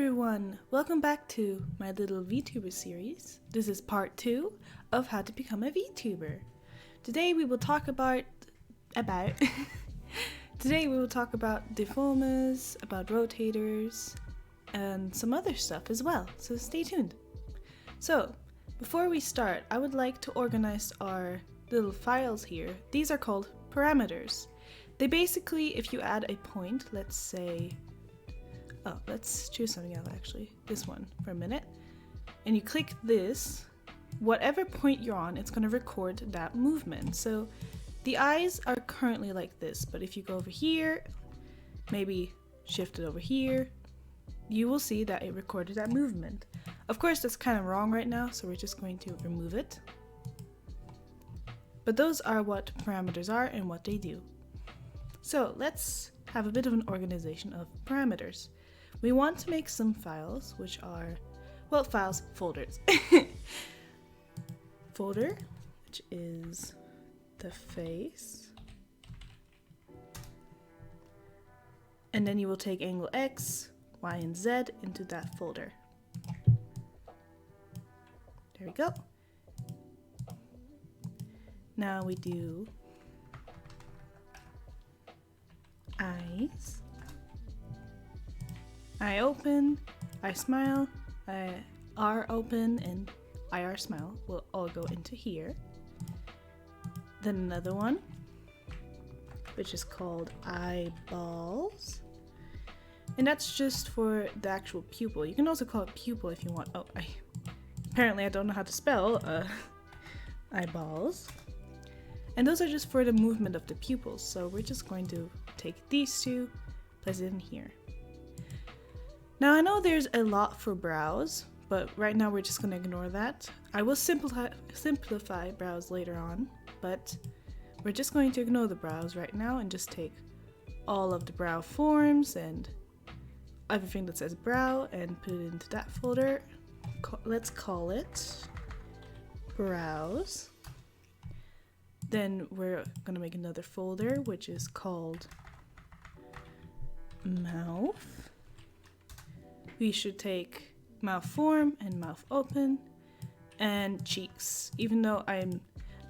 everyone! Welcome back to my little Vtuber series. This is part 2 of how to become a Vtuber. Today we will talk about Today we will talk about deformers, about rotators, and some other stuff as well, so stay tuned. So, before we start, I would like to organize our little files here. These are called parameters. They basically, if you add a point, let's say let's choose something else actually, this one for a minute, and you click this, whatever point you're on, it's going to record that movement. So the eyes are currently like this, but if you go over here, maybe shift it over here, you will see that it recorded that movement. Of course, that's kind of wrong right now, so we're just going to remove it. But those are what parameters are and what they do. So let's have a bit of an organization of parameters. We want to make some files, which are, well, folders. Folder, which is the face. And then you will take angle X, Y, and Z into that folder. There we go. Now we do eyes. I open, I smile, I R open, and IR smile will all go into here. Then another one, which is called eyeballs. And that's just for the actual pupil. You can also call it pupil if you want. Oh, apparently I don't know how to spell eyeballs. And those are just for the movement of the pupils. So we're just going to take these two, place it in here. Now I know there's a lot for brows, but right now we're just going to ignore that. I will simplify brows later on, but we're just going to ignore the brows right now and just take all of the brow forms and everything that says brow and put it into that folder. Let's call it brows. Then we're going to make another folder which is called mouth. We should take mouth form and mouth open and cheeks. Even though I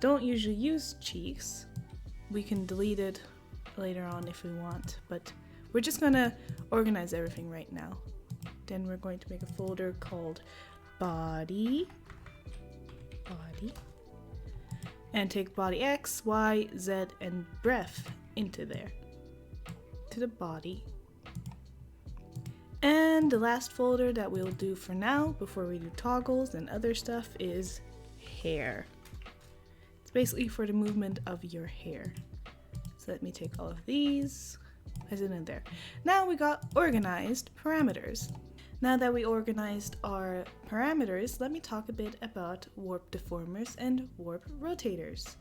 don't usually use cheeks, we can delete it later on if we want, but we're just gonna organize everything right now. Then we're going to make a folder called body, and take body X, Y, Z, and breath into there, to the body. And the last folder that we'll do for now, before we do toggles and other stuff, is hair. It's basically for the movement of your hair. So let me take all of these, place it in there. Now we got organized parameters. Now that we organized our parameters, let me talk a bit about warp deformers and warp rotators.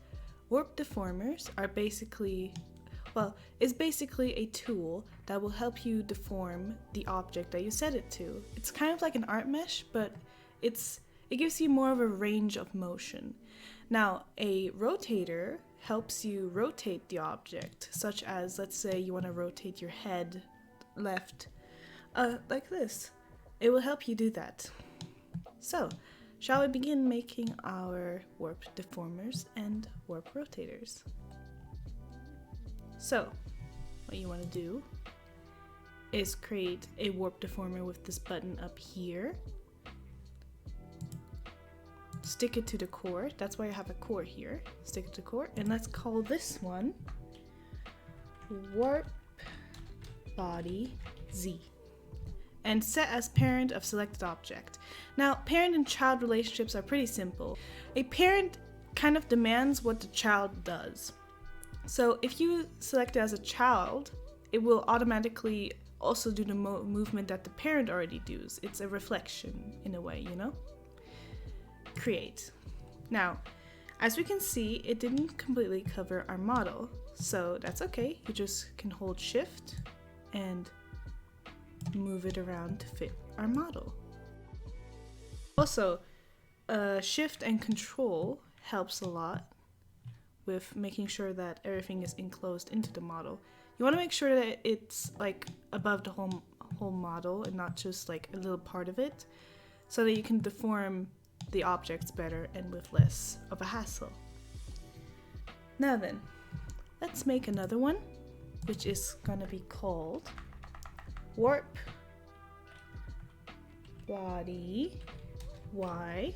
Warp deformers are basically a tool that will help you deform the object that you set it to. It's kind of like an art mesh, but it gives you more of a range of motion. Now, a rotator helps you rotate the object, such as, let's say you want to rotate your head left, like this. It will help you do that. So, shall we begin making our warp deformers and warp rotators? So, what you want to do is create a warp deformer with this button up here. Stick it to the core. That's why I have a core here. Stick it to the core, and let's call this one warp body Z. And set as parent of selected object. Now, parent and child relationships are pretty simple. A parent kind of demands what the child does. So if you select it as a child, it will automatically also do the movement that the parent already does. It's a reflection in a way, you know? Create. Now, as we can see, it didn't completely cover our model, so that's okay. You just can hold shift and move it around to fit our model. Also, shift and control helps a lot with making sure that everything is enclosed into the model. You want to make sure that it's like above the whole model and not just like a little part of it, so that you can deform the objects better and with less of a hassle. Now then, let's make another one, which is gonna be called warp body y,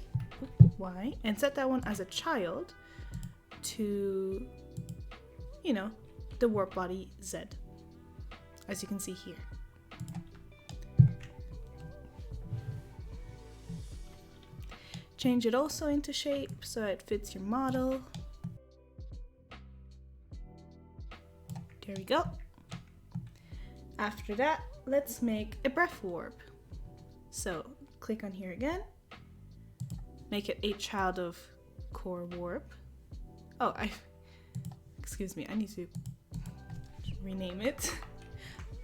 and set that one as a child to, you know, the warp body z, as you can see here. Change it also into shape so it fits your model. There we go. After that, let's make a breath warp. So click on here again, make it a child of core warp. Oh, excuse me, I need to rename it.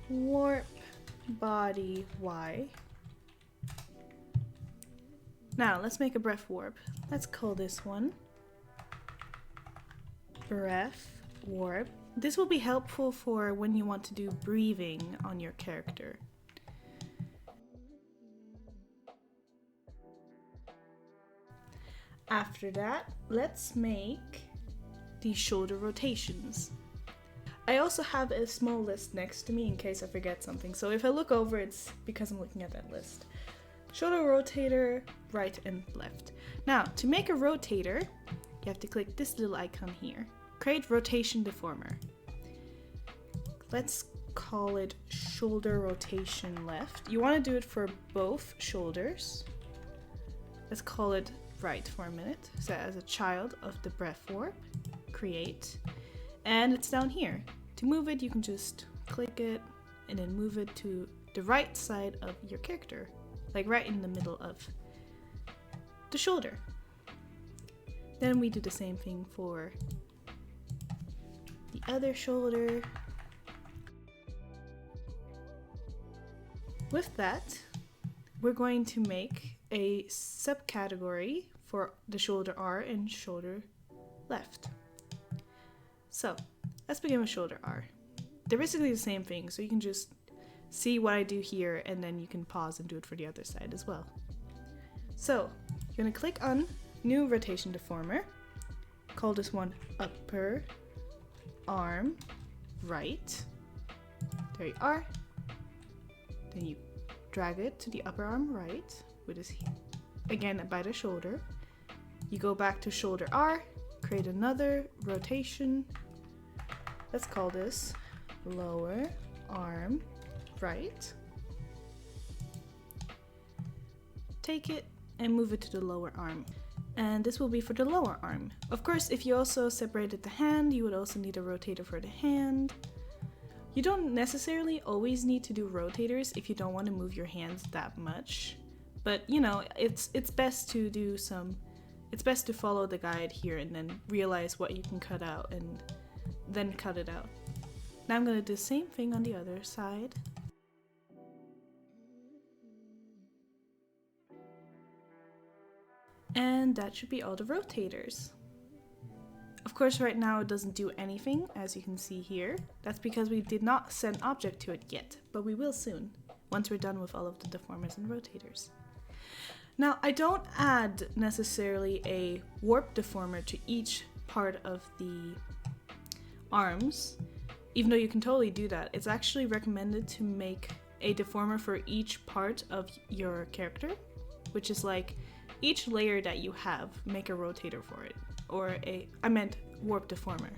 Warp body y. Now let's make a breath warp. Let's call this one breath warp. This will be helpful for when you want to do breathing on your character. After that, let's make the shoulder rotations. I also have a small list next to me in case I forget something. So if I look over, it's because I'm looking at that list. Shoulder rotator, right and left. Now, to make a rotator, you have to click this little icon here. Create rotation deformer. Let's call it shoulder rotation left. You want to do it for both shoulders. Let's call it right for a minute. Set as a child of the breath warp. Create. And it's down here. To move it, you can just click it and then move it to the right side of your character. Like right in the middle of the shoulder. Then we do the same thing for the other shoulder. With that, we're going to make a subcategory for the shoulder R and shoulder left. So let's begin with shoulder R. They're basically the same thing, so you can just see what I do here and then you can pause and do it for the other side as well. So you're going to click on new rotation deformer, call this one upper arm right. There you are. Then you drag it to the upper arm right, which is here. Again by the shoulder. You go back to shoulder R, create another rotation. Let's call this lower arm right. Take it and move it to the lower arm. And this will be for the lower arm. Of course, if you also separated the hand, you would also need a rotator for the hand. You don't necessarily always need to do rotators if you don't want to move your hands that much. But you know, it's best to do some, it's best to follow the guide here and then realize what you can cut out and then cut it out. Now I'm going to do the same thing on the other side. And that should be all the rotators. Of course, right now it doesn't do anything, as you can see here. That's because we did not set an object to it yet, but we will soon, once we're done with all of the deformers and rotators. Now, I don't add necessarily a warp deformer to each part of the arms, even though you can totally do that. It's actually recommended to make a deformer for each part of your character, which is like each layer that you have, make a rotator for it. Or I meant warp deformer.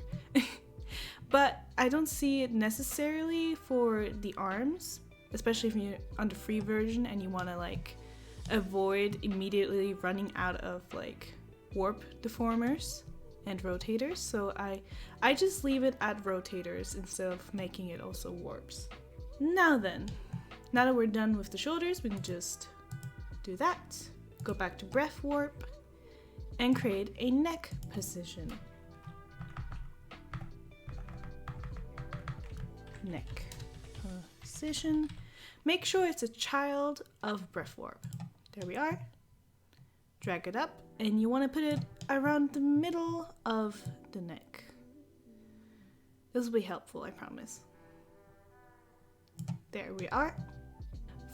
But I don't see it necessarily for the arms, especially if you're on the free version and you want to like avoid immediately running out of like warp deformers and rotators. So I just leave it at rotators instead of making it also warps. Now then, now that we're done with the shoulders, we can just do that. Go back to breath warp and create a neck position. Neck position. Make sure it's a child of breath warp. There we are. Drag it up and you want to put it around the middle of the neck. This will be helpful, I promise. There we are.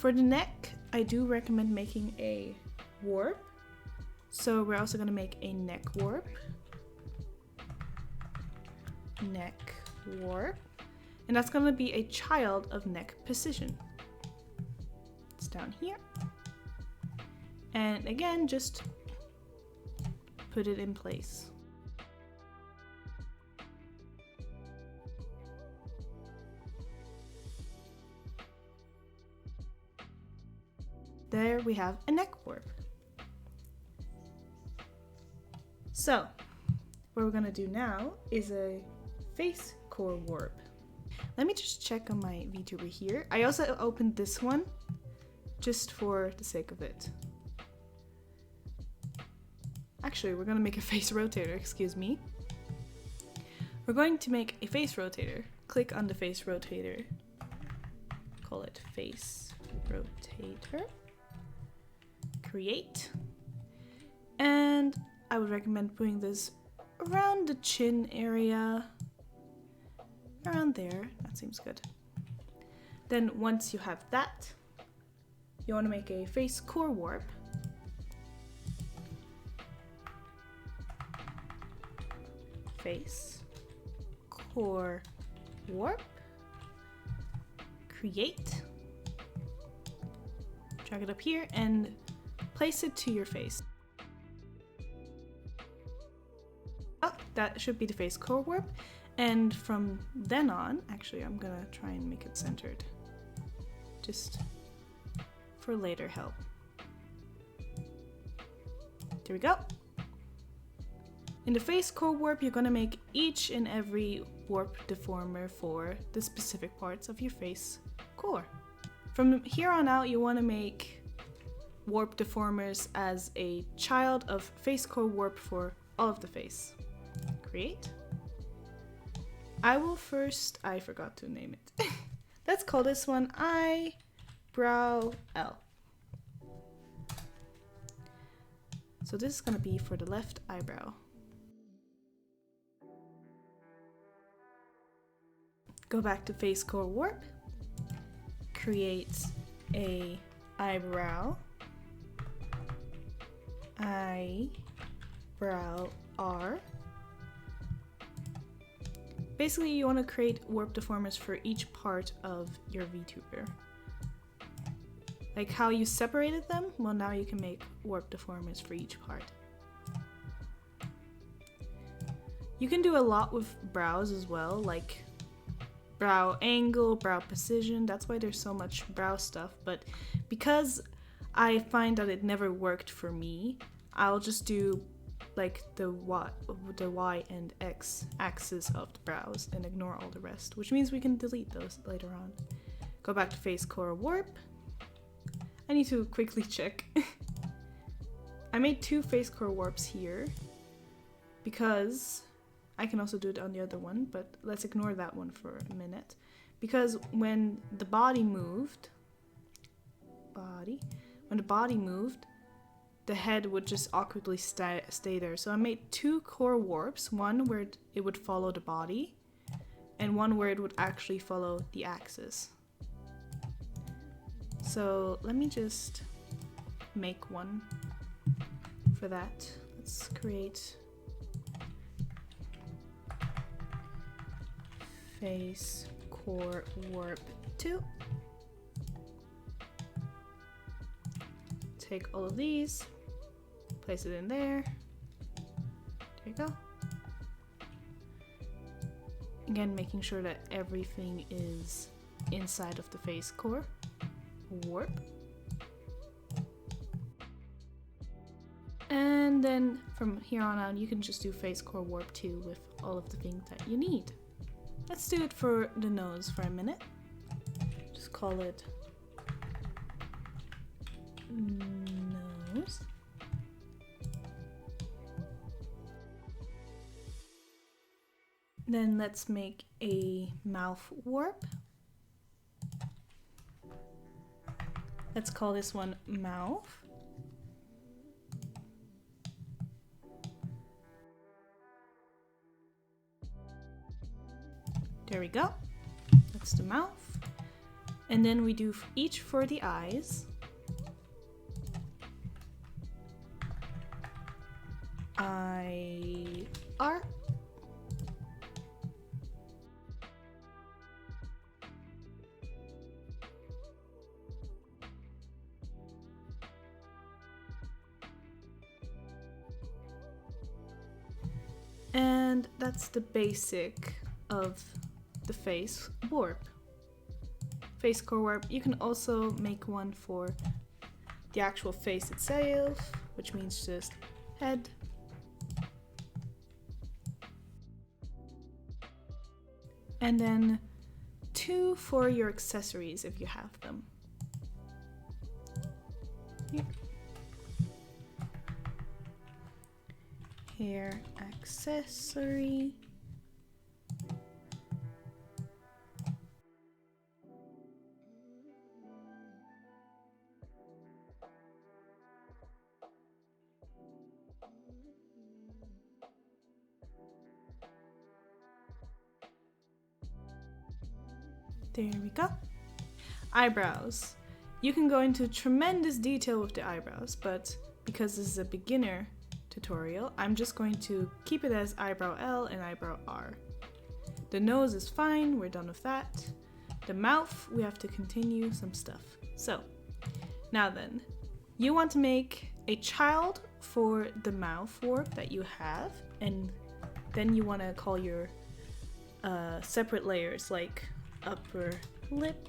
For the neck, I do recommend making a warp. So we're also going to make a neck warp. Neck warp. And that's going to be a child of neck position. It's down here. And again, just put it in place. There we have a neck warp. So, what we're gonna do now is a face core warp. Let me just check on my Vtuber here. I also opened this one just for the sake of it. Actually, we're gonna make a face rotator, excuse me. We're going to make a face rotator. Click on the face rotator. Call it face rotator. Create. And I would recommend putting this around the chin area. Around there, that seems good. Then once you have that, you want to make a face core warp. Face core warp. Create. Drag it up here and place it to your face. Oh, that should be the face core warp. And from then on, actually I'm gonna try and make it centered. Just for later help. There we go. In the face core warp, you're gonna make each and every warp deformer for the specific parts of your face core. From here on out, you wanna make warp deformers as a child of face core warp for all of the face. Create. I forgot to name it. Let's call this one Eyebrow L. So this is gonna be for the left eyebrow. Go back to face core warp. Create a eyebrow. Eyebrow R. Basically, you want to create warp deformers for each part of your Vtuber. Like how you separated them, well now you can make warp deformers for each part. You can do a lot with brows as well, like brow angle, brow precision. That's why there's so much brow stuff, but because I find that it never worked for me, I'll just do like the Y and X axis of the brows and ignore all the rest, which means we can delete those later on. Go back to face core warp. I need to quickly check. I made 2 face core warps here because I can also do it on the other one, but let's ignore that one for a minute. Because when the body moved, the head would just awkwardly stay there. So I made 2 core warps, one where it would follow the body, and one where it would actually follow the axis. So let me just make one for that. Let's create face core warp 2. Take all of these, place it in there. There you go. Again, making sure that everything is inside of the face core warp. And then from here on out, you can just do face core warp 2 with all of the things that you need. Let's do it for the nose for a minute. Just call it nose. Then let's make a mouth warp. Let's call this one mouth. There we go. That's the mouth. And then we do each for the eyes. I-R. And that's the basic of the face warp. Face core warp. You can also make one for the actual face itself, which means just head. And then 2 for your accessories if you have them. Here. Hair accessory. There we go. Eyebrows. You can go into tremendous detail with the eyebrows, but because this is a beginner tutorial, I'm just going to keep it as eyebrow L and eyebrow R. The nose is fine, we're done with that. The mouth, we have to continue some stuff. So, now then, you want to make a child for the mouth warp that you have, and then you want to call your separate layers like upper lip,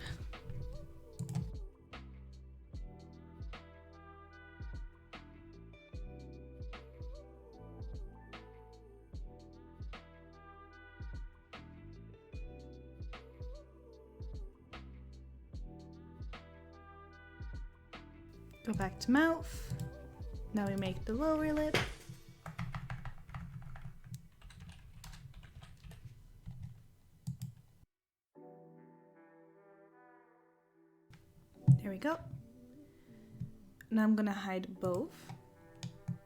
go back to mouth. Now we make the lower lip. There we go. Now I'm gonna hide both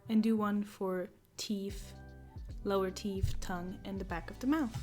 and do one for teeth, lower teeth, tongue, and the back of the mouth.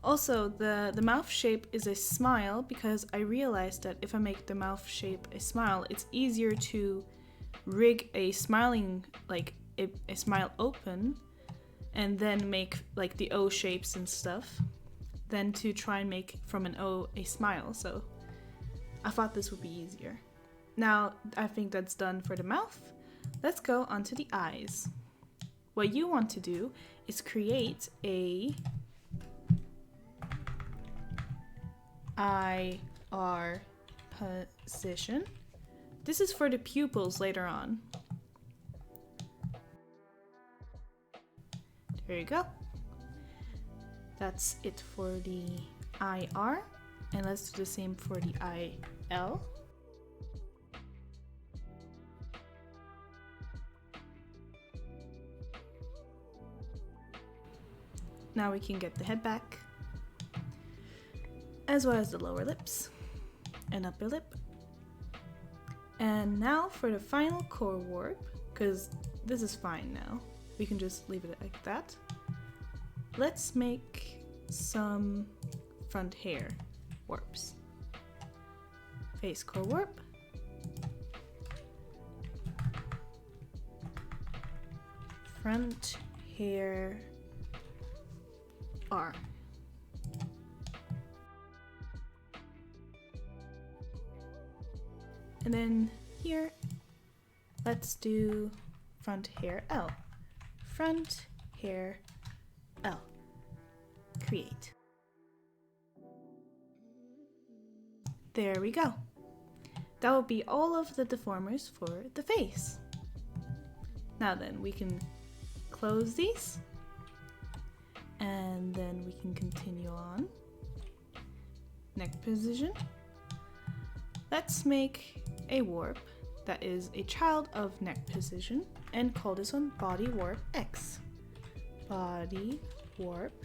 Also, the mouth shape is a smile because I realized that if I make the mouth shape a smile, it's easier to rig a smiling, like a smile open and then make like the O shapes and stuff than to try and make from an O a smile. So I thought this would be easier. Now I think that's done for the mouth. Let's go on to the eyes. What you want to do is create a IR position. This is for the pupils later on. There you go. That's it for the IR. And let's do the same for the IL. Now we can get the head back, as well as the lower lips and upper lip. And now for the final core warp, because this is fine now. We can just leave it like that. Let's make some front hair warps. Face core warp. Front hair R. And then here, let's do front hair L. Front hair L. Create. There we go. That will be all of the deformers for the face. Now then, we can close these, and then we can continue on. neck position. Let's make a warp that is a child of neck position and call this one body warp X. Body warp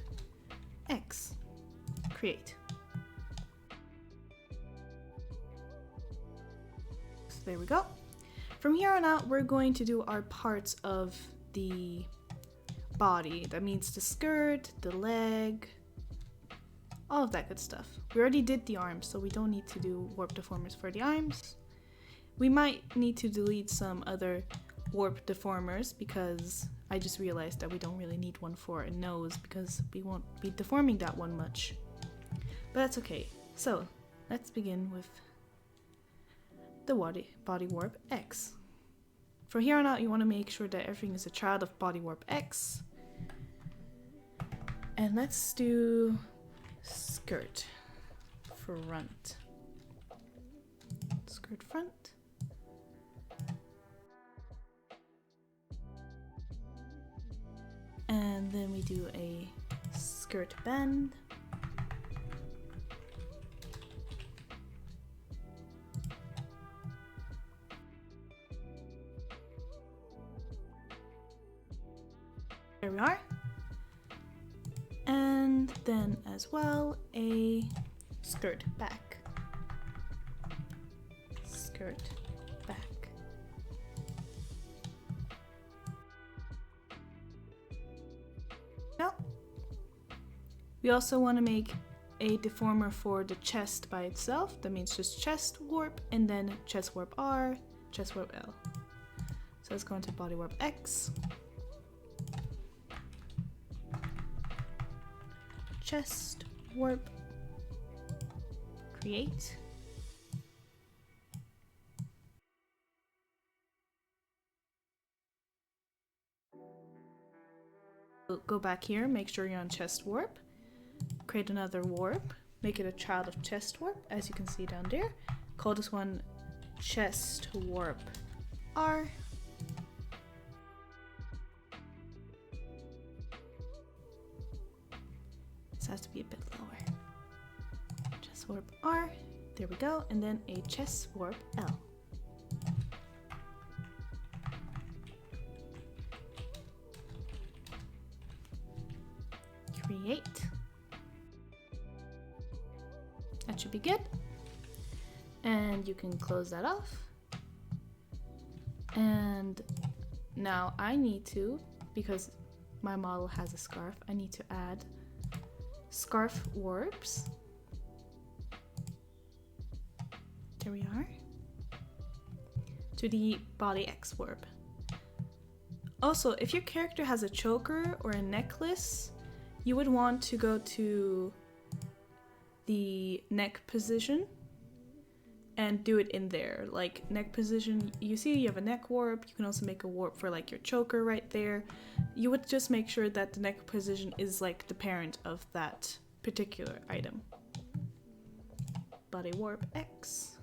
X. Create. So there we go. From here on out, we're going to do our parts of the body. That means the skirt, the leg, all of that good stuff. We already did the arms, so we don't need to do warp deformers for the arms. We might need to delete some other warp deformers because I just realized that we don't really need one for a nose because we won't be deforming that one much. But that's okay. So let's begin with the body warp X. From here on out, you want to make sure that everything is a child of body warp X. And let's do skirt front. Skirt front. And then we do a skirt bend. There we are. And then as well, a skirt back. Skirt back. Now, we also want to make a deformer for the chest by itself. That means just chest warp and then chest warp R, chest warp L. So let's go into body warp X. Chest warp, create. Go back here, make sure you're on chest warp, create another warp, make it a child of chest warp, as you can see down there. Call this one chest warp R. Has to be a bit lower. Chest warp R, there we go, and then a chest warp L. Create. That should be good. And you can close that off. And now I need to, because my model has a scarf, I need to add scarf warps. There we are. To the body X warp. Also, if your character has a choker or a necklace, you would want to go to the neck position and do it in there. Like neck position, you see you have a neck warp. You can also make a warp for like your choker right there. You would just make sure that the neck position is like the parent of that particular item. Body warp X.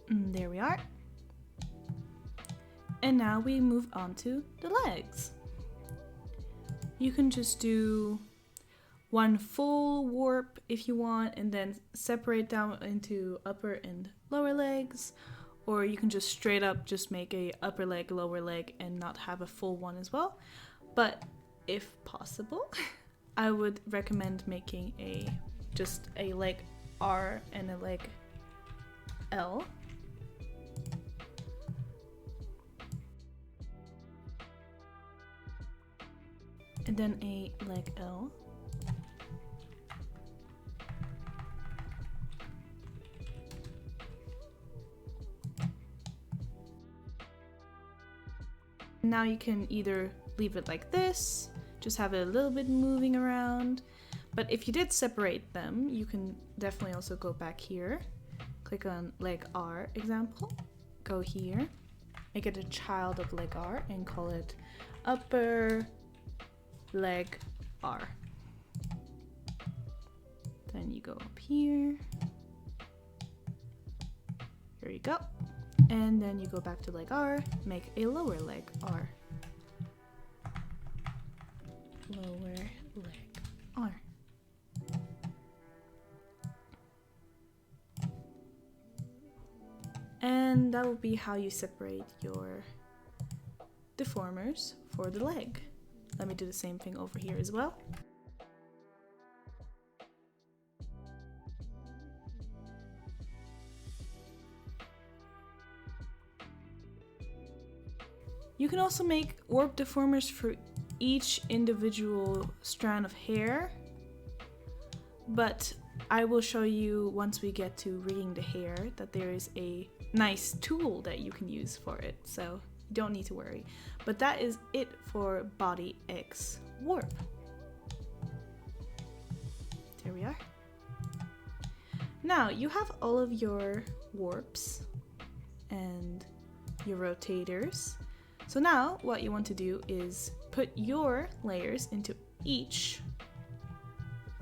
There we are. And now we move on to the legs. You can just do one full warp if you want and then separate down into upper and lower legs, or you can just straight up just make a upper leg, lower leg and not have a full one as well. But if possible, I would recommend making just a leg R and a leg L. And then a leg L. Now you can either leave it like this, just have it a little bit moving around. But if you did separate them, you can definitely also go back here, click on leg R example, go here, make it a child of leg R and call it upper leg R. Then you go up here. Here you go. And then you go back to leg R, make a lower leg R. Lower leg R. And that will be how you separate your deformers for the leg. Let me do the same thing over here as well. You can also make warp deformers for each individual strand of hair, but I will show you once we get to rigging the hair that there is a nice tool that you can use for it, so you don't need to worry. But that is it for Body X Warp. There we are. Now you have all of your warps and your rotators. So now what you want to do is put your layers into each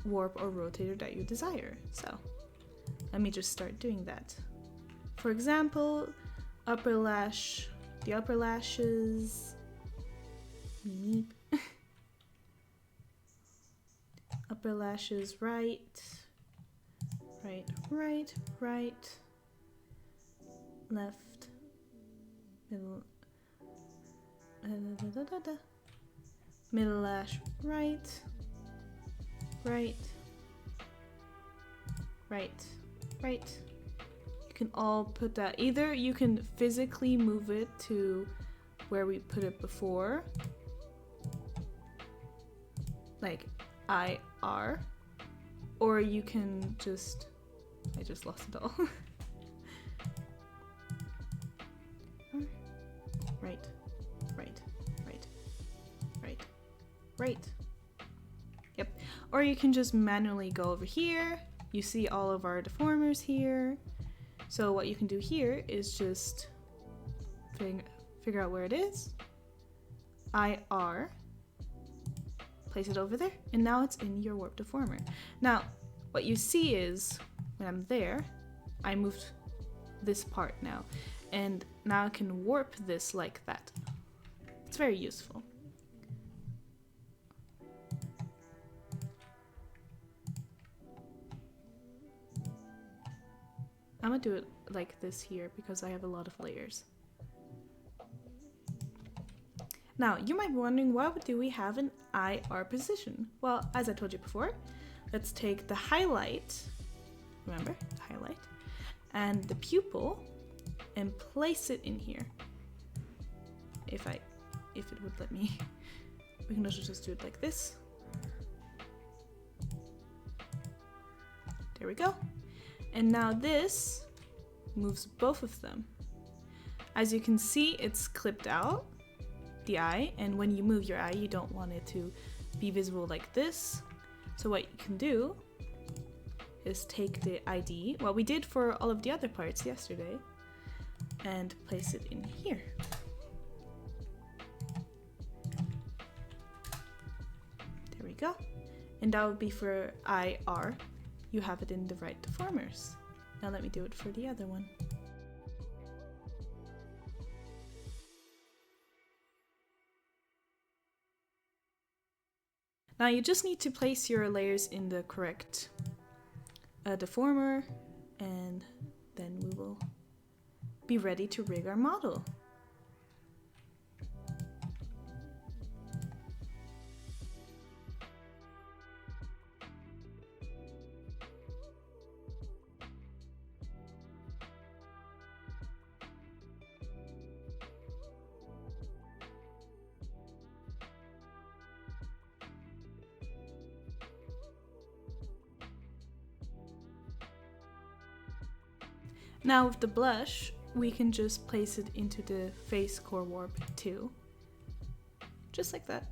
warp or rotator that you desire. So let me just start doing that. For example, upper lash, the upper lashes, upper lashes right, left, middle, middle lash right, right. You can all put that, either you can physically move it to where we put it before, like IR, or you can just, I just lost it all. Right. Yep. Or you can just manually go over here. You see all of our deformers here. So what you can do here is just figure out where it is. IR. Place it over there. And now it's in your warp deformer. Now, what you see is when I'm there, I moved this part now. And now I can warp this like that. It's very useful. I'm gonna do it like this here because I have a lot of layers. Now, you might be wondering, why do we have an IR position? Well, as I told you before, let's take the highlight, remember, the highlight, and the pupil, and place it in here. If it would let me. We can also just do it like this. There we go. And now this moves both of them. As you can see, it's clipped out, the eye, and when you move your eye, you don't want it to be visible like this. So what you can do is take the ID, what we did for all of the other parts yesterday, and place it in here. There we go. And that would be for IR. You have it in the right deformers. Now let me do it for the other one. Now you just need to place your layers in the correct deformer, and then we will be ready to rig our model. Now with the blush, we can just place it into the face core warp too. just like that.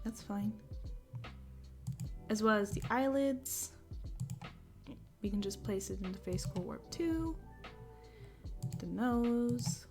That's fine. As well as the eyelids. We can just place it into face curl warp 2. The nose.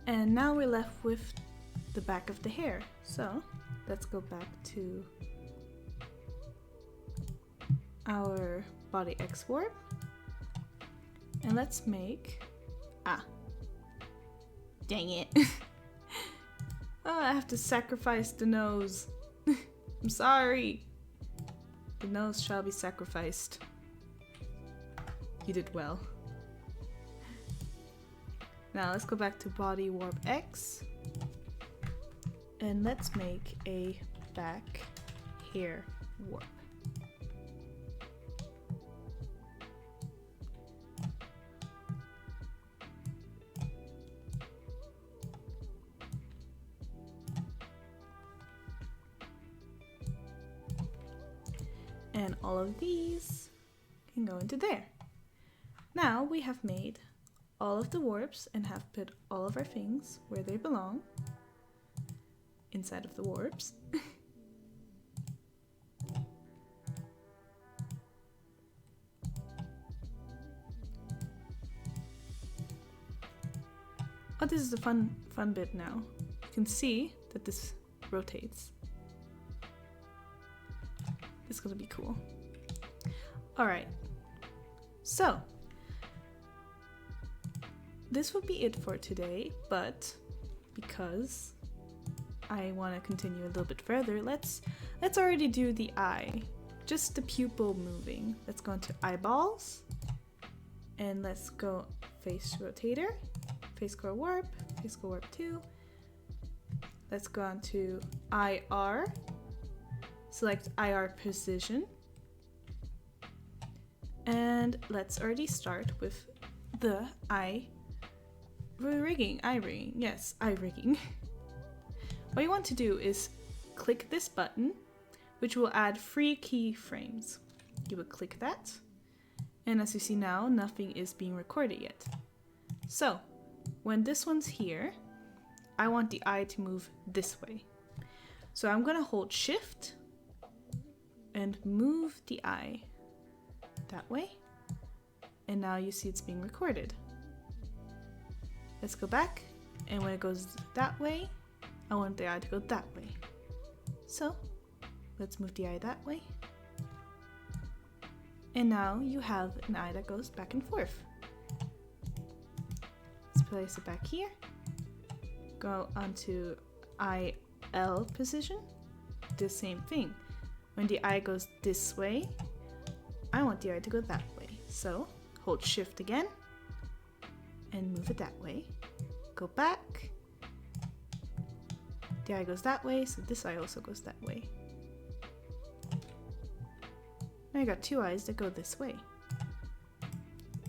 And now we're left with the back of the hair. So let's go back to our body X warp and let's make, dang it. Oh, I have to sacrifice the nose. I'm sorry. The nose shall be sacrificed. You did well. Now let's go back to body warp X and let's make a back hair warp. And all of these can go into there. Now we have made all of the warps and have put all of our things where they belong, inside of the warps. Oh, this is the fun bit now. You can see that this rotates. This is gonna be cool. All right, so this would be it for today, but because I want to continue a little bit further, let's already do the eye, just the pupil moving. Let's go into eyeballs, and let's go face rotator, face curl warp 2, let's go on to IR. Select IR position. And let's already start with the eye rigging. Yes, eye rigging. What you want to do is click this button, which will add free keyframes. You will click that. And as you see now, nothing is being recorded yet. So when this one's here, I want the eye to move this way. So I'm gonna hold Shift and move the eye that way. And now you see it's being recorded. Let's go back. And when it goes that way, I want the eye to go that way. So let's move the eye that way. And now you have an eye that goes back and forth. Let's place it back here. Go onto IL position. The same thing. When the eye goes this way, I want the eye to go that way. So hold Shift again and move it that way. Go back. The eye goes that way, so this eye also goes that way. Now I got two eyes that go this way.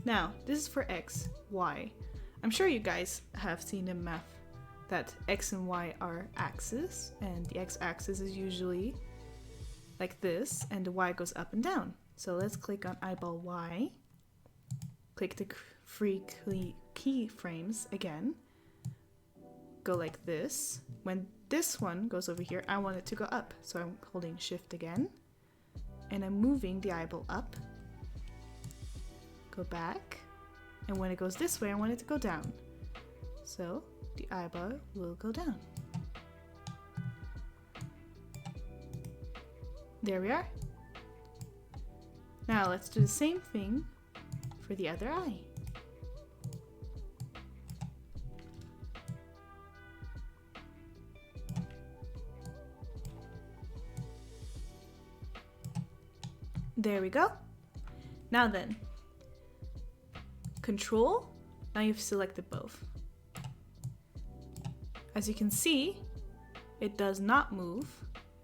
Now, this is for X, Y. I'm sure you guys have seen in math that X and Y are axes, and the X axis is usually like this, and the Y goes up and down. So let's click on eyeball Y. Click the free keyframes again. Go like this. When this one goes over here, I want it to go up. So I'm holding Shift again. And I'm moving the eyeball up. Go back. And when it goes this way, I want it to go down. So the eyeball will go down. There we are. Now let's do the same thing for the other eye. There we go. Now then, Control, now you've selected both. As you can see, it does not move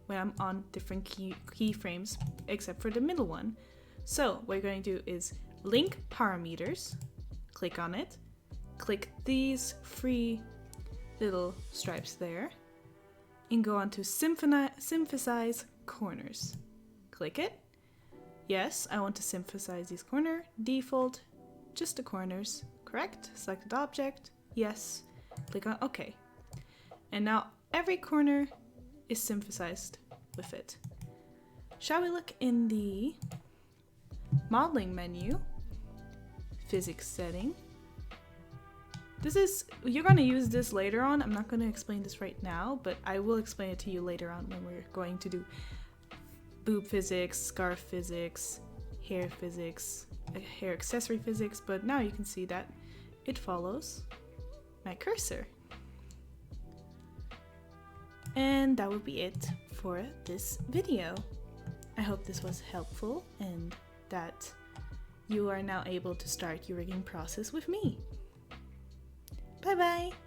when I'm on different keyframes except for the middle one. So what you're going to do is link parameters, click on it, click these free little stripes there, and go on to synthesize corners. Click it. Yes, I want to synthesize these corners. Default, just the corners. Correct. Selected object. Yes. Click on OK. And now every corner is synthesized with it. Shall we look in the modeling menu, physics setting? You're going to use this later on. I'm not going to explain this right now, but I will explain it to you later on when we're going to do boob physics, scarf physics, hair physics, hair accessory physics, but now you can see that it follows my cursor. And that will be it for this video. I hope this was helpful and that you are now able to start your rigging process with me. Bye bye!